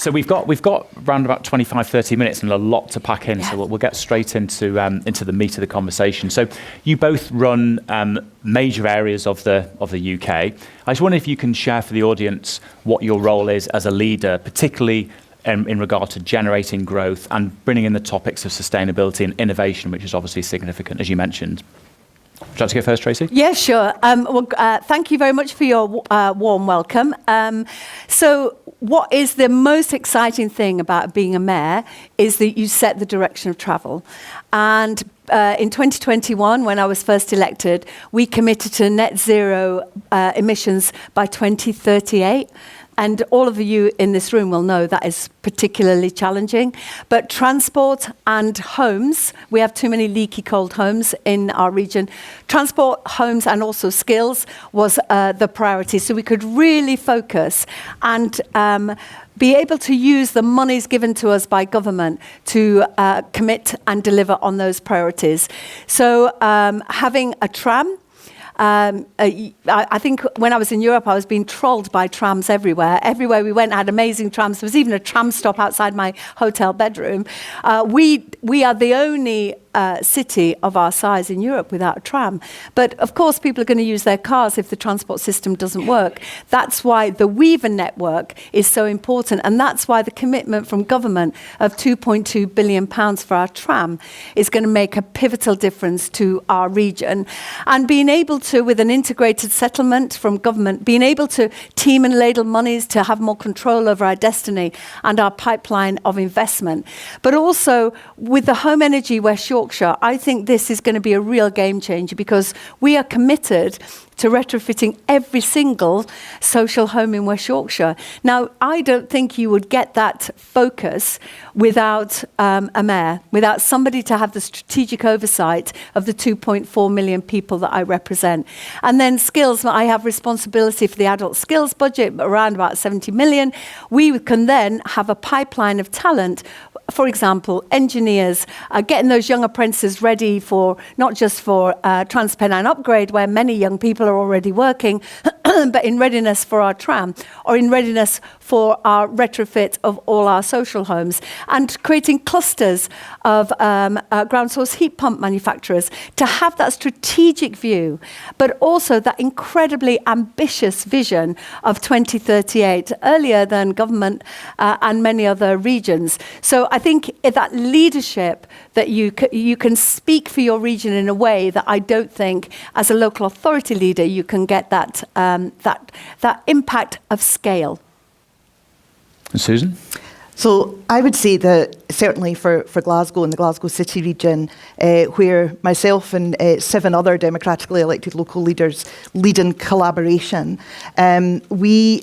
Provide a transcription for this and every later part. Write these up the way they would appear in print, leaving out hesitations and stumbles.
So we've got around about 25, 30 minutes and a lot to pack in. Yeah. So we'll get straight into the meat of the conversation. So you both run major areas of the UK. I just wonder if you can share for the audience what your role is as a leader, particularly in regard to generating growth and bringing in the topics of sustainability and innovation, which is obviously significant, as you mentioned. Would you like to go first, Tracy? Yeah, sure. Thank you very much for your warm welcome. So what is the most exciting thing about being a mayor is that you set the direction of travel. And in 2021, when I was first elected, we committed to net zero emissions by 2038. And all of you in this room will know that is particularly challenging. But transport and homes, we have too many leaky cold homes in our region. Transport, homes, and also skills was the priority. So we could really focus and be able to use the monies given to us by government to commit and deliver on those priorities. So having a tram, I think when I was in Europe, I was being trolled by trams everywhere. Everywhere we went had amazing trams. There was even a tram stop outside my hotel bedroom. We are the only city of our size in Europe without a tram. But of course, people are going to use their cars if the transport system doesn't work. That's why the Weaver network is so important. And that's why the commitment from government of £2.2 billion for our tram is going to make a pivotal difference to our region. And being able to, with an integrated settlement from government, being able to team and ladle monies to have more control over our destiny and our pipeline of investment. But also with the home energy West Yorkshire, I think this is going to be a real game changer because we are committed to retrofitting every single social home in West Yorkshire. Now, I don't think you would get that focus without a mayor, without somebody to have the strategic oversight of the 2.4 million people that I represent. And then skills, I have responsibility for the adult skills budget, around about 70 million. We can then have a pipeline of talent. For example, engineers, getting those young apprentices ready for, not just for Transpennine Upgrade, where many young people are already working, but in readiness for our tram, or in readiness for our retrofit of all our social homes, and creating clusters of ground source heat pump manufacturers to have that strategic view, but also that incredibly ambitious vision of 2038, earlier than government and many other regions. So I think that leadership that you can speak for your region in a way that I don't think, as a local authority leader, you can get that impact of scale. And Susan? So I would say that certainly for Glasgow and the Glasgow City region, where myself and 7 other democratically elected local leaders lead in collaboration, we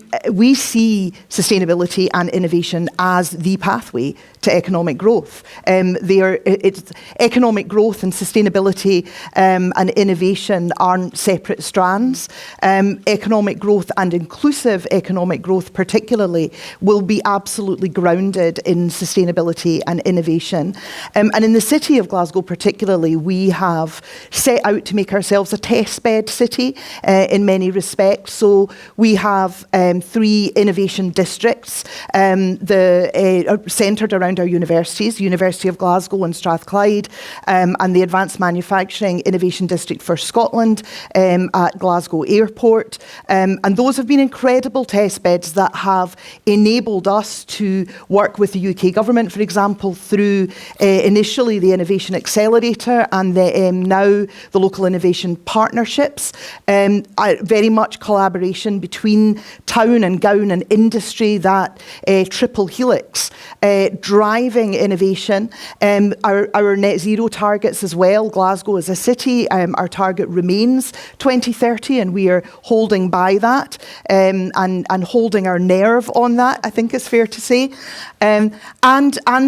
see sustainability and innovation as the pathway to economic growth. It's economic growth and sustainability and innovation aren't separate strands. Economic growth and inclusive economic growth particularly will be absolutely grounded in sustainability and innovation. And in the city of Glasgow particularly, we have set out to make ourselves a testbed city in many respects. So we have 3 innovation districts centred around our universities, University of Glasgow and Strathclyde, and the Advanced Manufacturing Innovation District for Scotland at Glasgow Airport. And those have been incredible testbeds that have enabled us to work with the UK government, for example, through initially the Innovation Accelerator and now the local innovation partnerships. Very much collaboration between town and gown and industry, that triple helix, driving innovation. Our net zero targets as well, Glasgow as a city, our target remains 2030 and we are holding by that and holding our nerve on that, I think it's fair to say. And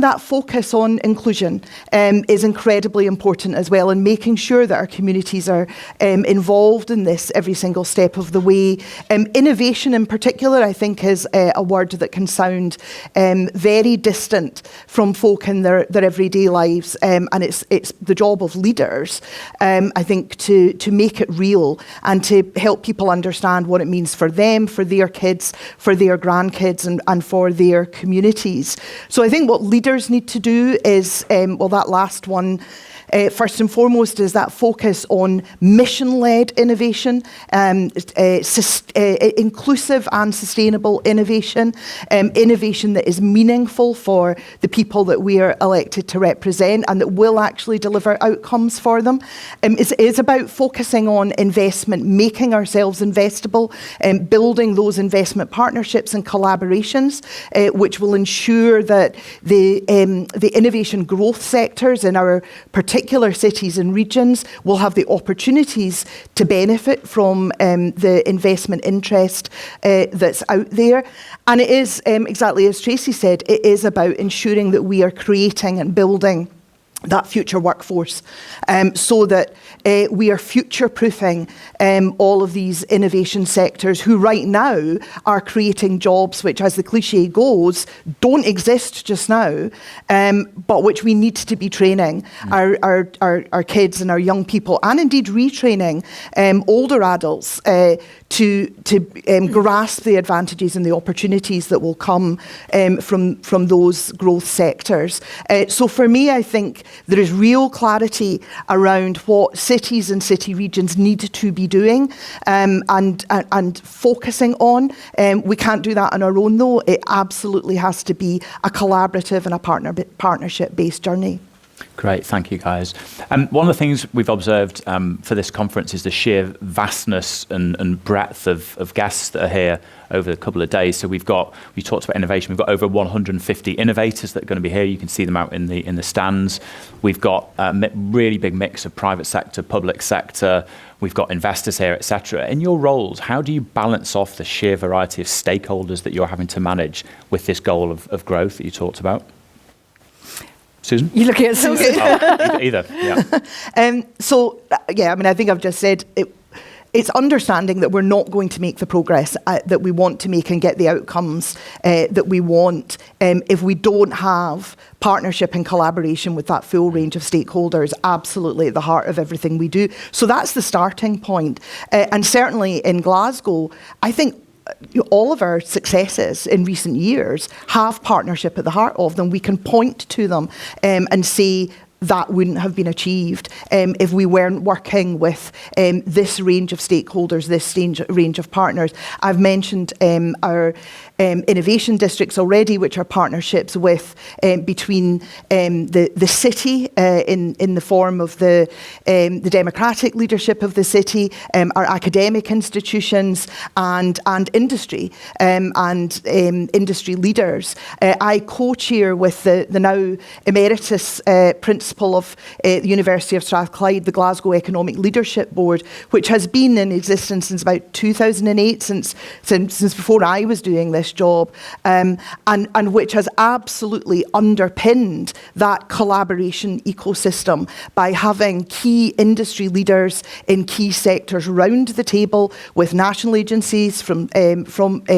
that focus on inclusion is incredibly important as well, and making sure that our communities are involved in this every single step of the way. Innovation in particular, I think, is a word that can sound very distant from folk in their everyday lives. And it's the job of leaders, I think, to make it real and to help people understand what it means for them, for their kids, for their grandkids, and for their communities. So I think what leaders need to do is, that last one, first and foremost, is that focus on mission-led innovation, inclusive and sustainable innovation, innovation that is meaningful for the people that we are elected to represent and that will actually deliver outcomes for them. It is about focusing on investment, making ourselves investable, building those investment partnerships and collaborations, which will ensure that the innovation growth sectors in our particular cities and regions will have the opportunities to benefit from the investment interest that's out there. And it is, exactly as Tracy said, it is about ensuring that we are creating and building that future workforce, so that we are future-proofing all of these innovation sectors who right now are creating jobs which, as the cliche goes, don't exist just now, but which we need to be training our kids and our young people, and indeed retraining older adults to grasp the advantages and the opportunities that will come from those growth sectors. So for me, I think there is real clarity around what cities and city regions need to be doing and focusing on. We can't do that on our own, though. It absolutely has to be a collaborative and a partnership-based journey. Great, thank you, guys. One of the things we've observed for this conference is the sheer vastness and breadth of guests that are here over a couple of days. So we talked about innovation. We've got over 150 innovators that are going to be here. You can see them out in the stands. We've got a really big mix of private sector, public sector. We've got investors here, etc. In your roles, how do you balance off the sheer variety of stakeholders that you're having to manage with this goal of growth that you talked about? Susan? You're looking at Susan. Either, yeah. I think I've just said it's understanding that we're not going to make the progress that we want to make and get the outcomes that we want if we don't have partnership and collaboration with that full range of stakeholders absolutely at the heart of everything we do. So that's the starting point. And certainly in Glasgow, I think all of our successes in recent years have partnership at the heart of them. We can point to them and say that wouldn't have been achieved if we weren't working with this range of stakeholders, this range of partners. I've mentioned our innovation districts already, which are partnerships with between the city in the form of the democratic leadership of the city, our academic institutions, and industry and industry leaders. I co-chair with the now emeritus principal of the University of Strathclyde, the Glasgow Economic Leadership Board, which has been in existence since about 2008, since before I was doing this job, and which has absolutely underpinned that collaboration ecosystem by having key industry leaders in key sectors round the table with national agencies from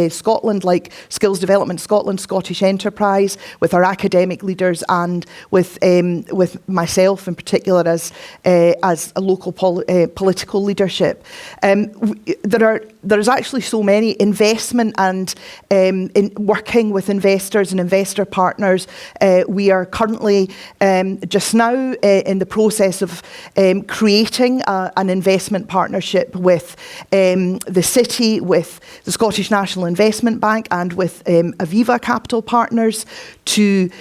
Scotland, like Skills Development Scotland, Scottish Enterprise, with our academic leaders, and with myself in particular as a local political leadership. There's actually so many investment and in working with investors and investor partners. We are currently just now in the process of creating an investment partnership with the city, with the Scottish National Investment Bank, and with Aviva Capital Partners to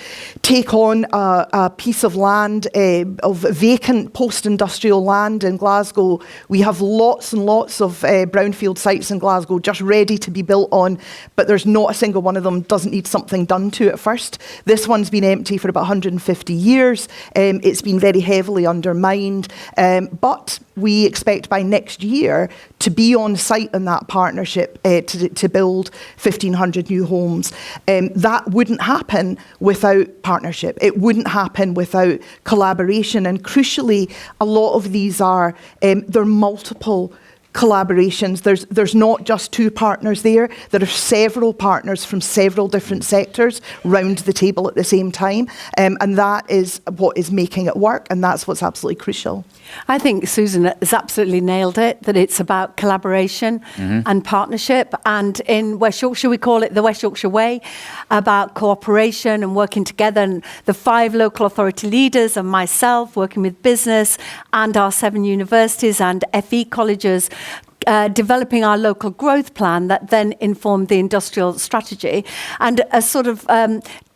take on a piece of land, of vacant post-industrial land in Glasgow. We have lots and lots of brownfield sites in Glasgow just ready to be built on, but there's not a single one of them doesn't need something done to it first. This one's been empty for about 150 years. It's been very heavily undermined, but we expect by next year to be on site in that partnership to build 1,500 new homes. That wouldn't happen without partnership. It wouldn't happen without collaboration. And crucially, a lot of these are, they're multiple collaborations. There's not just two partners there. There are several partners from several different sectors round the table at the same time. And that is what is making it work, and that's what's absolutely crucial. I think Susan has absolutely nailed it, that it's about collaboration and partnership. And in West Yorkshire, we call it the West Yorkshire Way, about cooperation and working together. And the 5 local authority leaders and myself working with business and our 7 universities and FE colleges, developing our local growth plan that then informed the industrial strategy. And a sort of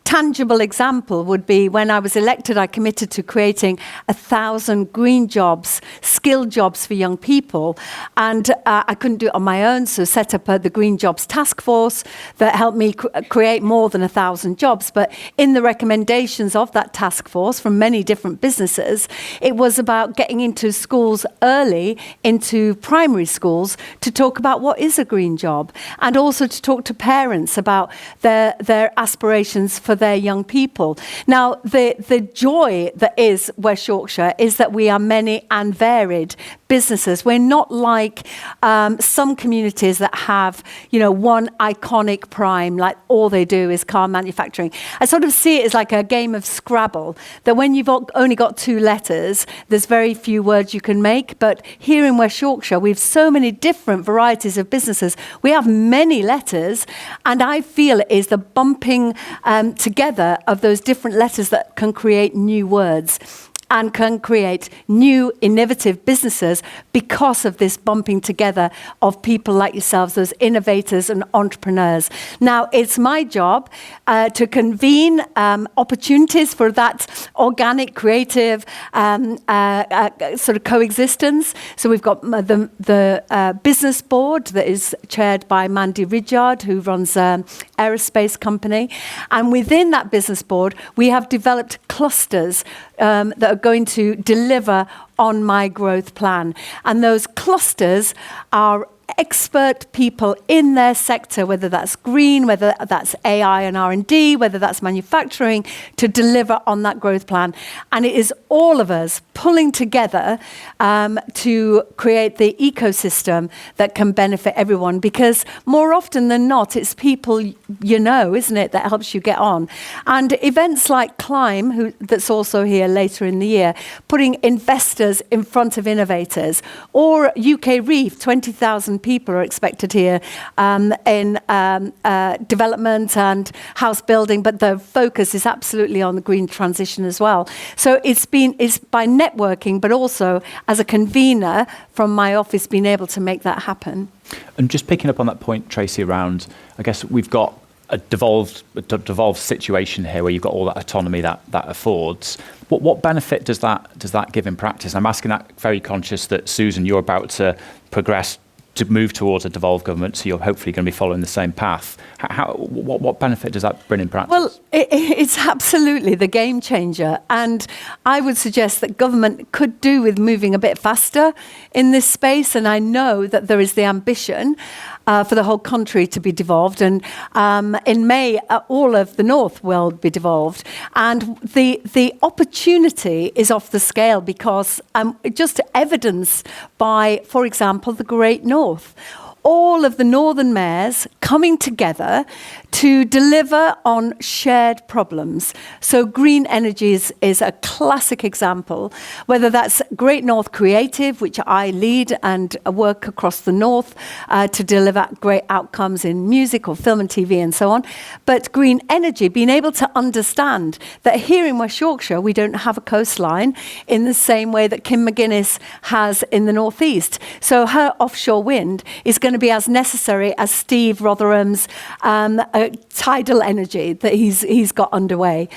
tangible example would be when I was elected, I committed to creating 1,000 green jobs, skilled jobs for young people. And I couldn't do it on my own, so set up the Green Jobs Task Force that helped me create more than 1,000 jobs. But in the recommendations of that task force from many different businesses, it was about getting into schools early, into primary schools, to talk about what is a green job, and also to talk to parents about their aspirations for their young people. Now, the joy that is West Yorkshire is that we are many and varied businesses. We're not like some communities that have, one iconic prime, like all they do is car manufacturing. I sort of see it as like a game of Scrabble, that when you've only got 2 letters, there's very few words you can make. But here in West Yorkshire, we have so many different varieties of businesses. We have many letters, and I feel it is the bumping together of those different letters that can create new words and can create new innovative businesses because of this bumping together of people like yourselves, those innovators and entrepreneurs. Now, it's my job to convene opportunities for that organic, creative sort of coexistence. So we've got the business board that is chaired by Mandy Ridyard, who runs an aerospace company. And within that business board, we have developed clusters that are going to deliver on my growth plan. And those clusters are expert people in their sector, whether that's green, whether that's AI and R&D, whether that's manufacturing, to deliver on that growth plan. And it is all of us pulling together to create the ecosystem that can benefit everyone, because more often than not, it's people isn't it, that helps you get on. And events like Climb, that's also here later in the year, putting investors in front of innovators, or UK Reef, 20,000 people are expected here in development and house building, but the focus is absolutely on the green transition as well. So it's by networking, but also as a convener from my office, being able to make that happen. And just picking up on that point, Tracy, around, I guess we've got a devolved situation here where you've got all that autonomy that affords. What benefit does that give in practice? I'm asking that very conscious that, Susan, you're about to progress to move towards a devolved government, so you're hopefully going to be following the same path. What benefit does that bring in practice? Well, it's absolutely the game changer. And I would suggest that government could do with moving a bit faster in this space. And I know that there is the ambition for the whole country to be devolved. And in May, all of the North will be devolved. And the opportunity is off the scale because just evidenced by, for example, the Great North. All of the northern mayors coming together to deliver on shared problems. So green energy is a classic example, whether that's Great North Creative, which I lead and work across the north to deliver great outcomes in music or film and TV and so on. But green energy, being able to understand that here in West Yorkshire, we don't have a coastline in the same way that Kim McGuinness has in the northeast. So her offshore wind is going to be as necessary as Steve Rotherham's tidal energy that he's got underway.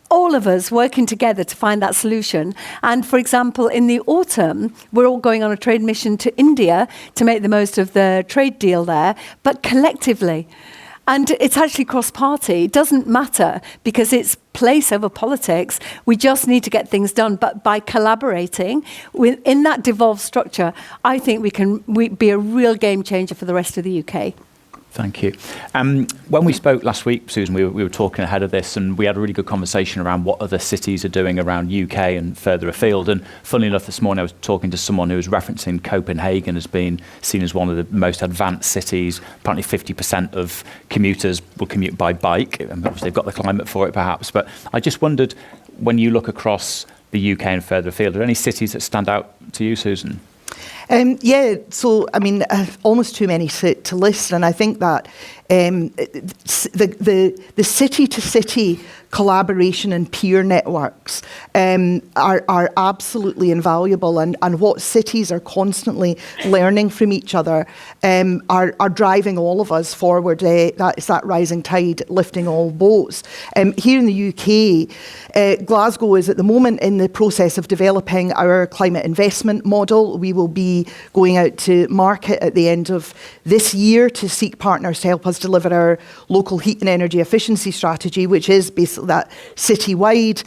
All of us working together to find that solution. And for example, in the autumn, we're all going on a trade mission to India to make the most of the trade deal there, but collectively. And it's actually cross-party. It doesn't matter because it's place over politics. We just need to get things done. But by collaborating in that devolved structure, I think we can be a real game changer for the rest of the UK. Thank you. When we spoke last week, Susan, we were talking ahead of this, and we had a really good conversation around what other cities are doing around UK and further afield. And funnily enough, this morning I was talking to someone who was referencing Copenhagen as being seen as one of the most advanced cities. Apparently 50% of commuters will commute by bike. Obviously they've got the climate for it perhaps, but I just wondered, when you look across the UK and further afield, are there any cities that stand out to you, Susan? So I mean, almost too many to list, and I think that the city-to-city collaboration and peer networks are absolutely invaluable, and what cities are constantly learning from each other are driving all of us forward. It's that rising tide lifting all boats. Here in the UK, Glasgow is at the moment in the process of developing our climate investment model. We will be going out to market at the end of this year to seek partners to help us deliver our local heat and energy efficiency strategy, which is basically that citywide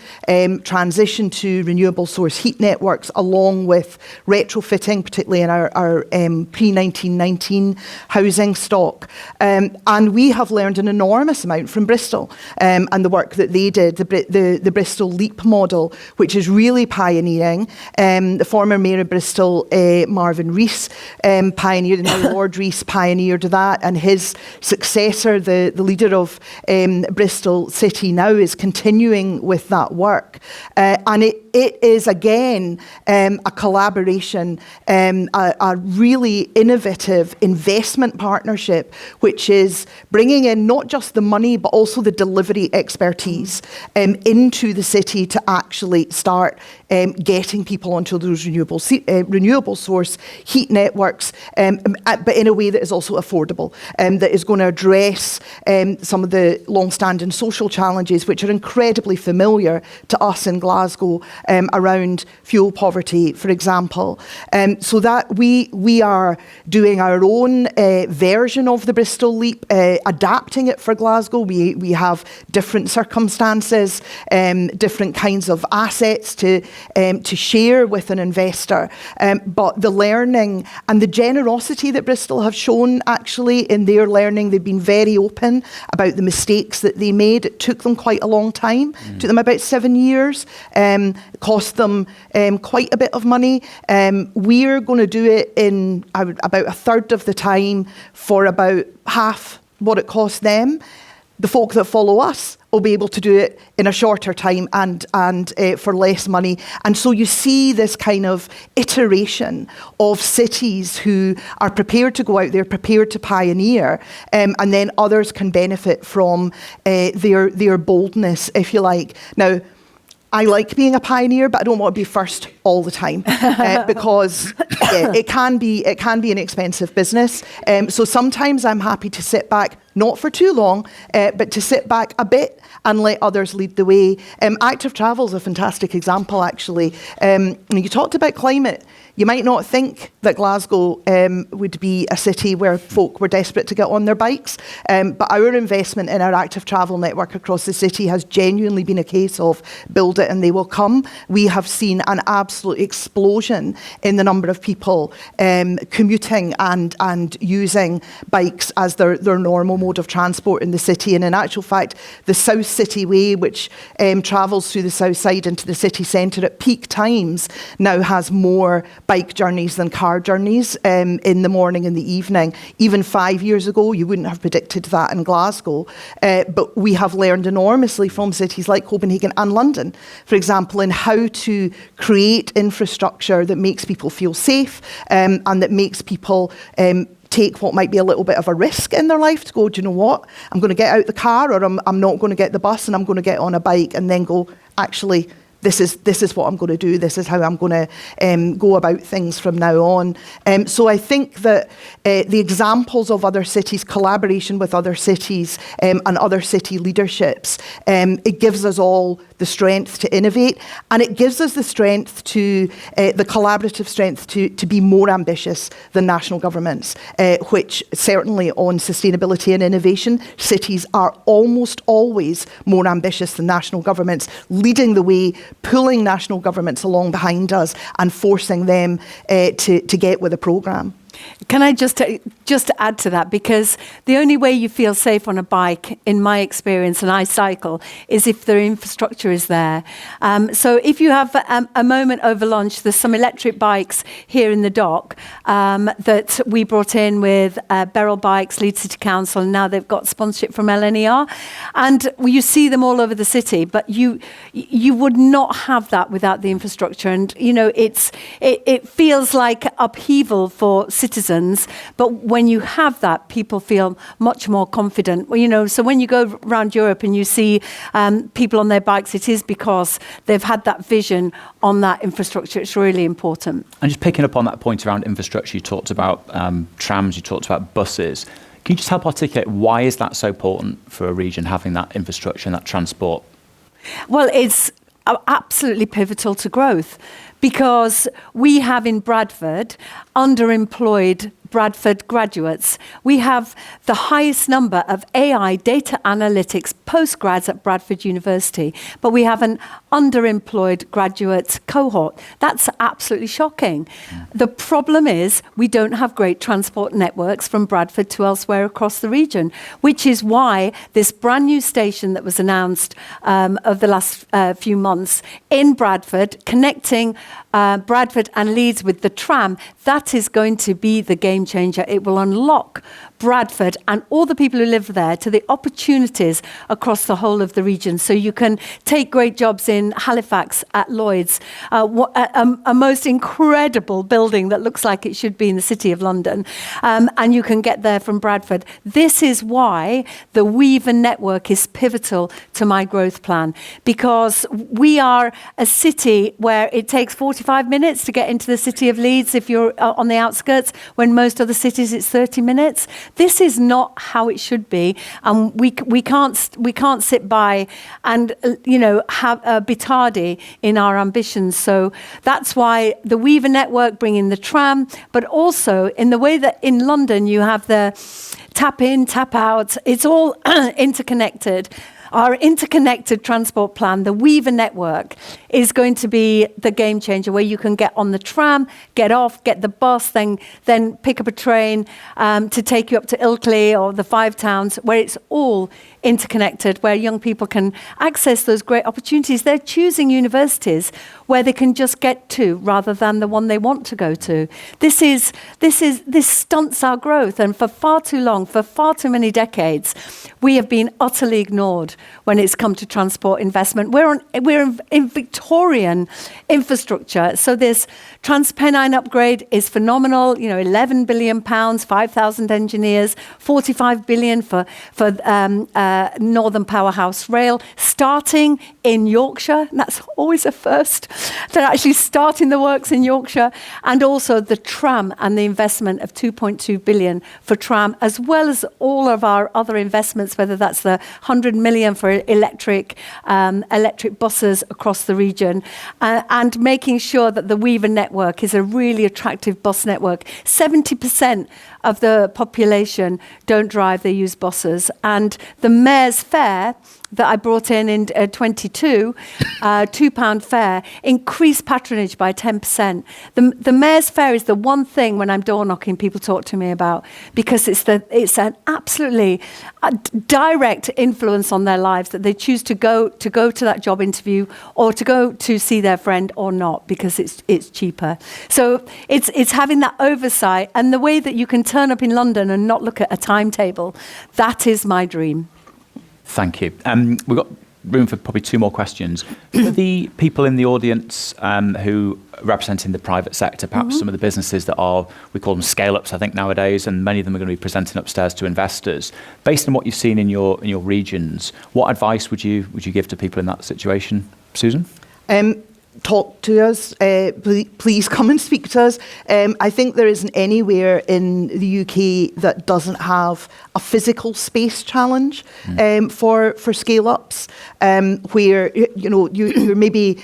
transition to renewable source heat networks, along with retrofitting, particularly in our pre-1919 housing stock. And we have learned an enormous amount from Bristol and the work that they did, the Bristol LEAP model, which is really pioneering. The former Mayor of Bristol, Marvin Rees, pioneered, and now Lord Rees pioneered that, and his successor, the leader of Bristol City now, is continuing with that work. And it is, again, a collaboration, a really innovative investment partnership, which is bringing in not just the money, but also the delivery expertise into the city to actually start getting people onto those renewable source heat networks, but in a way that is also affordable, that is going to address some of the long-standing social challenges which are incredibly familiar to us in Glasgow around fuel poverty, for example. So that we are doing our own version of the Bristol LEAP, adapting it for Glasgow. We have different circumstances, different kinds of assets to share with an investor. But the learning and the generosity that Bristol have shown actually in their learning, they've been very open about the mistakes that they made. It took them quite a long time. It took them about 7 years. It cost them quite a bit of money. We're going to do it in about a third of the time for about half what it cost them. The folk that follow us will be able to do it in a shorter time and for less money. And so you see this kind of iteration of cities who are prepared to go out there, prepared to pioneer, and then others can benefit from their boldness, if you like. Now, I like being a pioneer, but I don't want to be first all the time because it can be an expensive business. So sometimes I'm happy to sit back, not for too long, but to sit back a bit and let others lead the way. Active travel is a fantastic example, actually. When you talked about climate, you might not think that Glasgow would be a city where folk were desperate to get on their bikes, but our investment in our active travel network across the city has genuinely been a case of build it and they will come. We have seen an absolute explosion in the number of people commuting and using bikes as their normal mode of transport in the city. And in actual fact, the South City Way, which travels through the south side into the city centre at peak times, now has more bike journeys than car journeys in the morning and the evening. Even 5 years ago, you wouldn't have predicted that in Glasgow. But we have learned enormously from cities like Copenhagen and London, for example, in how to create infrastructure that makes people feel safe and that makes people take what might be a little bit of a risk in their life to go, do you know what? I'm going to get out the car, or I'm not going to get the bus, and I'm going to get on a bike, and then go, actually, this is what I'm going to do. This is how I'm going to go about things from now on. So I think that the examples of other cities, collaboration with other cities and other city leaderships, it gives us all the strength to innovate, and it gives us the strength to, the collaborative strength to be more ambitious than national governments, which certainly on sustainability and innovation, cities are almost always more ambitious than national governments, leading the way, pulling national governments along behind us and forcing them to get with the programme. Can I just add to that? Because the only way you feel safe on a bike, in my experience, and I cycle, is if the infrastructure is there. So if you have a moment over lunch, there's some electric bikes here in the dock that we brought in with Beryl Bikes, Leeds City Council, and now they've got sponsorship from LNER. And you see them all over the city, but you would not have that without the infrastructure. And, it feels like upheaval for citizens, but when you have that, people feel much more confident. So when you go around Europe and you see people on their bikes, it is because they've had that vision on that infrastructure. It's really important. And just picking up on that point around infrastructure, you talked about trams, you talked about buses. Can you just help articulate why is that so important for a region, having that infrastructure and that transport? Well, it's absolutely pivotal to growth, because we have in Bradford underemployed Bradford graduates. We have the highest number of AI data analytics postgrads at Bradford University, but we have an underemployed graduate cohort. That's absolutely shocking. The problem is we don't have great transport networks from Bradford to elsewhere across the region, which is why this brand new station that was announced over the last few months in Bradford, connecting Bradford and Leeds with the tram, that is going to be the game changer. It will unlock Bradford and all the people who live there to the opportunities across the whole of the region. So you can take great jobs in Halifax at Lloyd's, a most incredible building that looks like it should be in the City of London, and you can get there from Bradford. This is why the Weaver network is pivotal to my growth plan, because we are a city where it takes 45 minutes to get into the city of Leeds if you're on the outskirts, when most other cities it's 30 minutes. This is not how it should be, and we can't sit by and be tardy in our ambitions. So that's why the Weaver network, bringing the tram, but also in the way that in London you have the tap in, tap out. It's all interconnected. Our interconnected transport plan, the Weaver network, is going to be the game changer, where you can get on the tram, get off, get the bus, then pick up a train to take you up to Ilkley or the Five Towns, where it's all interconnected, where young people can access those great opportunities. They're choosing universities where they can just get to rather than the one they want to go to. This stunts our growth, and for far too long, for far too many decades, we have been utterly ignored when it's come to transport investment. We're in Victorian infrastructure, so this TransPennine upgrade is phenomenal. £11 billion, 5,000 engineers, 45 billion for Northern Powerhouse Rail, starting in Yorkshire. And that's always a first. They're actually starting the works in Yorkshire, and also the tram and the investment of 2.2 billion for tram, as well as all of our other investments, whether that's the 100 million for electric buses across the region, and making sure that the Weaver network is a really attractive bus network. 70% of the population don't drive, they use buses. And the Mayor's Fare that I brought in 22, £2 fare, increased patronage by 10%. The Mayor's Fare is the one thing when I'm door knocking people talk to me about, because it's an absolutely direct influence on their lives, that they choose to go to that job interview or to go to see their friend or not, because it's cheaper. So it's having that oversight, and the way that you can turn up in London and not look at a timetable. That is my dream. Thank you. We've got room for probably two more questions. For the people in the audience who are representing the private sector, perhaps some of the businesses that are, we call them scale-ups, I think, nowadays, and many of them are going to be presenting upstairs to investors. Based on what you've seen in your regions, what advice would you give to people in that situation? Susan? Talk to us, please come and speak to us. I think there isn't anywhere in the UK that doesn't have a physical space challenge for scale-ups, where you're maybe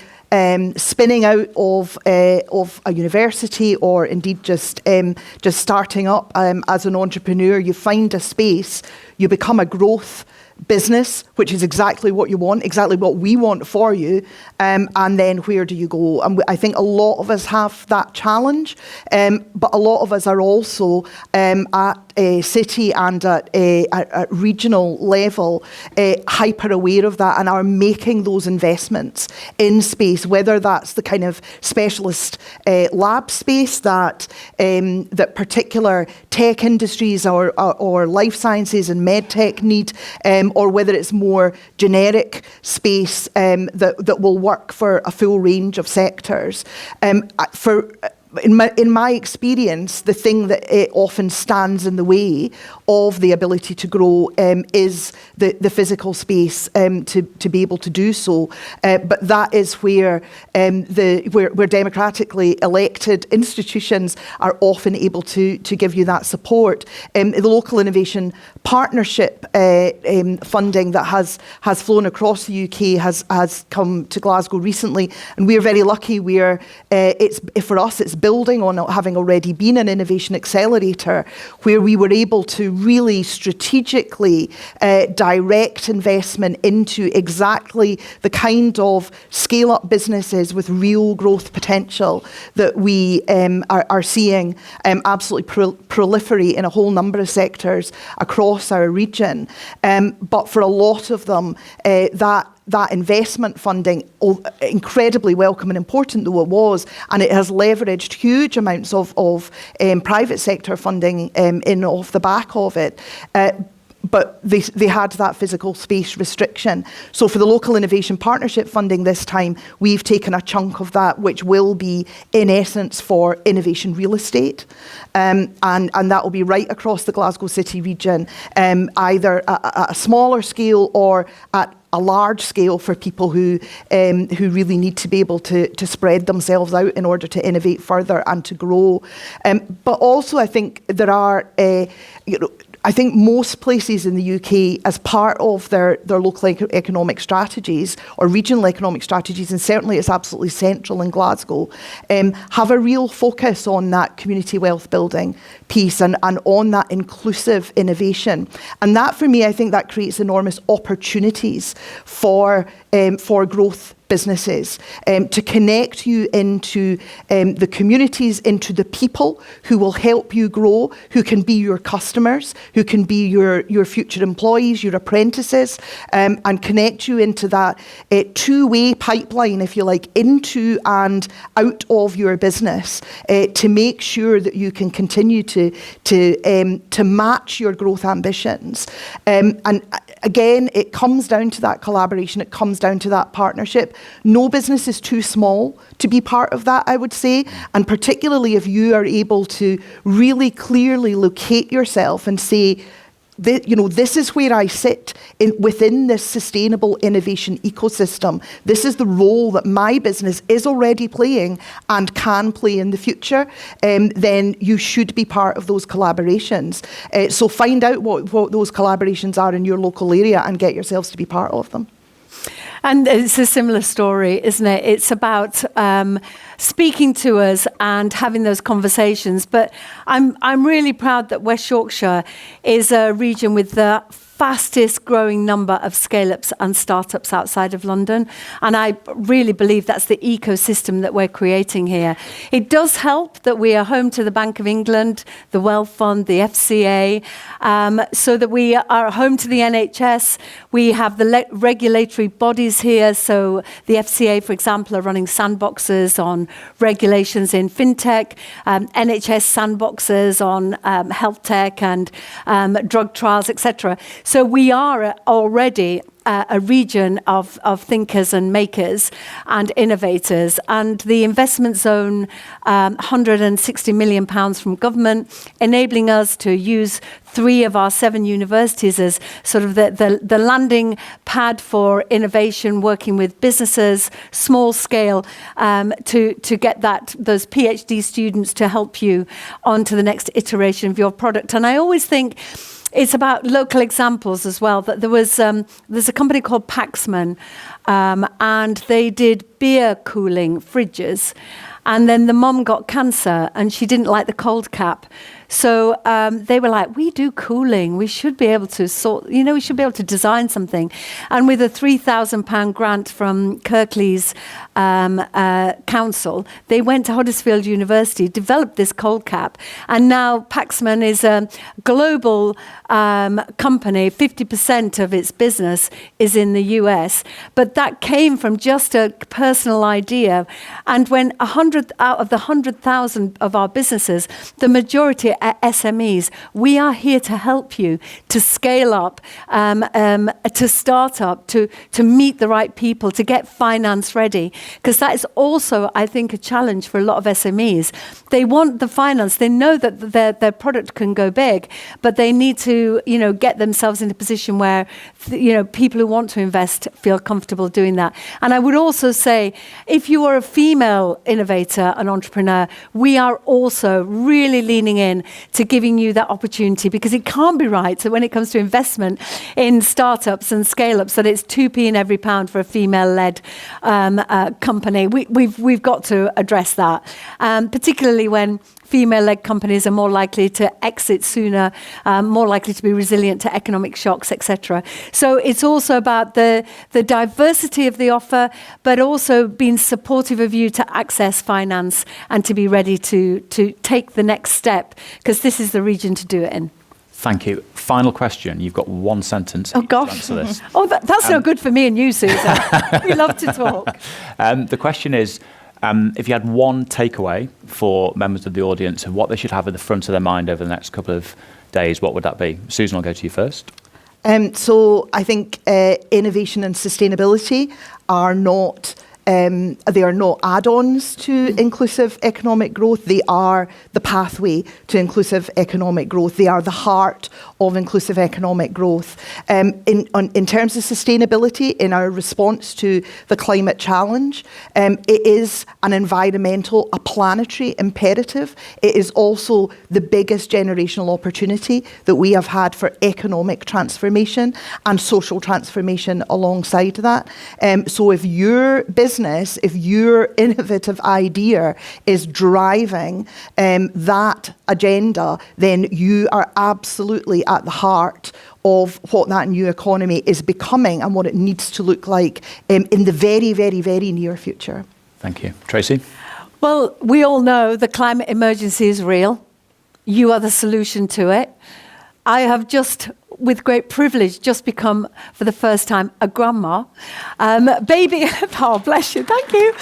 spinning out of a university, or indeed just starting up as an entrepreneur. You find a space, you become a growth business, which is exactly what you want, exactly what we want for you, and then where do you go? And I think a lot of us have that challenge, but a lot of us are also at a city and at a regional level hyper aware of that and are making those investments in space, whether that's the kind of specialist lab space that particular tech industries or life sciences and med tech need, or whether it's more generic space that will work for a full range of sectors. In my experience, the thing that often stands in the way of the ability to grow is the physical space to be able to do so. But that is where where democratically elected institutions are often able to give you that support. The local innovation partnership funding that has flown across the UK has come to Glasgow recently, and we're very lucky. For us it's building on having already been an innovation accelerator, where we were able to really strategically direct investment into exactly the kind of scale-up businesses with real growth potential that we are seeing absolutely proliferate in a whole number of sectors across our region. But for a lot of them, that investment funding, incredibly welcome and important though it was, and it has leveraged huge amounts of private sector funding in off the back of it. But they had that physical space restriction. So for the local innovation partnership funding this time, we've taken a chunk of that, which will be in essence for innovation real estate. And that will be right across the Glasgow city region, either at a smaller scale or at a large scale for people who really need to be able to spread themselves out in order to innovate further and to grow. But also I think there are I think most places in the UK, as part of their local economic strategies or regional economic strategies, and certainly it's absolutely central in Glasgow, have a real focus on that community wealth building piece and on that inclusive innovation. And that, for me, I think that creates enormous opportunities for growth businesses, to connect you into the communities, into the people who will help you grow, who can be your customers, who can be your future employees, your apprentices, and connect you into that two-way pipeline, if you like, into and out of your business, to make sure that you can continue to match your growth ambitions. And again, it comes down to that collaboration, it comes down to that partnership. No business is too small to be part of that, I would say, and particularly if you are able to really clearly locate yourself and say, this is where I sit within this sustainable innovation ecosystem. This is the role that my business is already playing and can play in the future. Then you should be part of those collaborations. So find out what those collaborations are in your local area and get yourselves to be part of them. And it's a similar story, isn't it? It's about speaking to us and having those conversations. But I'm really proud that West Yorkshire is a region with the fastest growing number of scale-ups and startups outside of London. And I really believe that's the ecosystem that we're creating here. It does help that we are home to the Bank of England, the Wealth Fund, the FCA, so that we are home to the NHS. We have the regulatory bodies here. So the FCA, for example, are running sandboxes on regulations in fintech, NHS sandboxes on health tech and drug trials, etc. So we are already a region of thinkers and makers and innovators. And the investment zone, £160 million from government, enabling us to use 3 of our 7 universities as sort of the landing pad for innovation, working with businesses, small scale, to get those PhD students to help you on to the next iteration of your product. And I always think it's about local examples as well. That there's a company called Paxman, and they did beer cooling fridges. And then the mum got cancer and she didn't like the cold cap. So they were like, we do cooling. We should be able to we should be able to design something. And with a £3,000 grant from Kirklees Council, they went to Huddersfield University, developed this cold cap, and now Paxman is a global company. 50% of its business is in the US, but that came from just a personal idea. And when 100 out of the 100,000 of our businesses, the majority are SMEs, we are here to help you to scale up, to start up, to meet the right people, to get finance ready. Because that is also, I think, a challenge for a lot of SMEs. They want the finance. They know that their product can go big, but they need to, get themselves in a position where, people who want to invest feel comfortable doing that. And I would also say, if you are a female innovator and entrepreneur, we are also really leaning in to giving you that opportunity, because it can't be right that when it comes to investment in startups and scale-ups, that it's 2p in every pound for a female-led company. We've got to address that, particularly when female-led companies are more likely to exit sooner, more likely to be resilient to economic shocks, etc. So it's also about the diversity of the offer, but also being supportive of you to access finance and to be ready to take the next step, because this is the region to do it in. Thank you. Final question. You've got one sentence to answer this. That's no good for me and you, Susan. We love to talk. The question is, if you had one takeaway for members of the audience of what they should have at the front of their mind over the next couple of days, what would that be? Susan, I'll go to you first. So I think innovation and sustainability are not add-ons to inclusive economic growth. They are the pathway to inclusive economic growth. They are the heart of inclusive economic growth. In terms of sustainability, in our response to the climate challenge, it is an environmental, a planetary imperative. It is also the biggest generational opportunity that we have had for economic transformation and social transformation alongside that. So if your business, if your innovative idea is driving that agenda, then you are absolutely at the heart of what that new economy is becoming and what it needs to look like in the very, very, very near future. Thank you. Tracy? Well, we all know the climate emergency is real. You are the solution to it. I have just, with great privilege, just become, for the first time, a grandma. Baby, oh, bless you, thank you.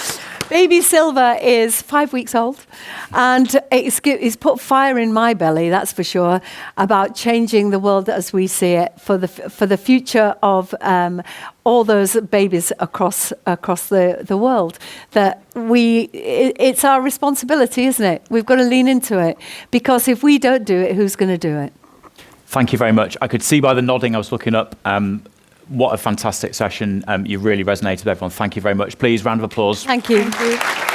Baby Silver is 5 weeks old, and it's put fire in my belly, that's for sure, about changing the world as we see it for the future of all those babies across the world. That it's our responsibility, isn't it? We've got to lean into it, because if we don't do it, who's going to do it? Thank you very much. I could see by the nodding I was looking up. What a fantastic session. You really resonated with everyone. Thank you very much. Please, round of applause. Thank you. Thank you.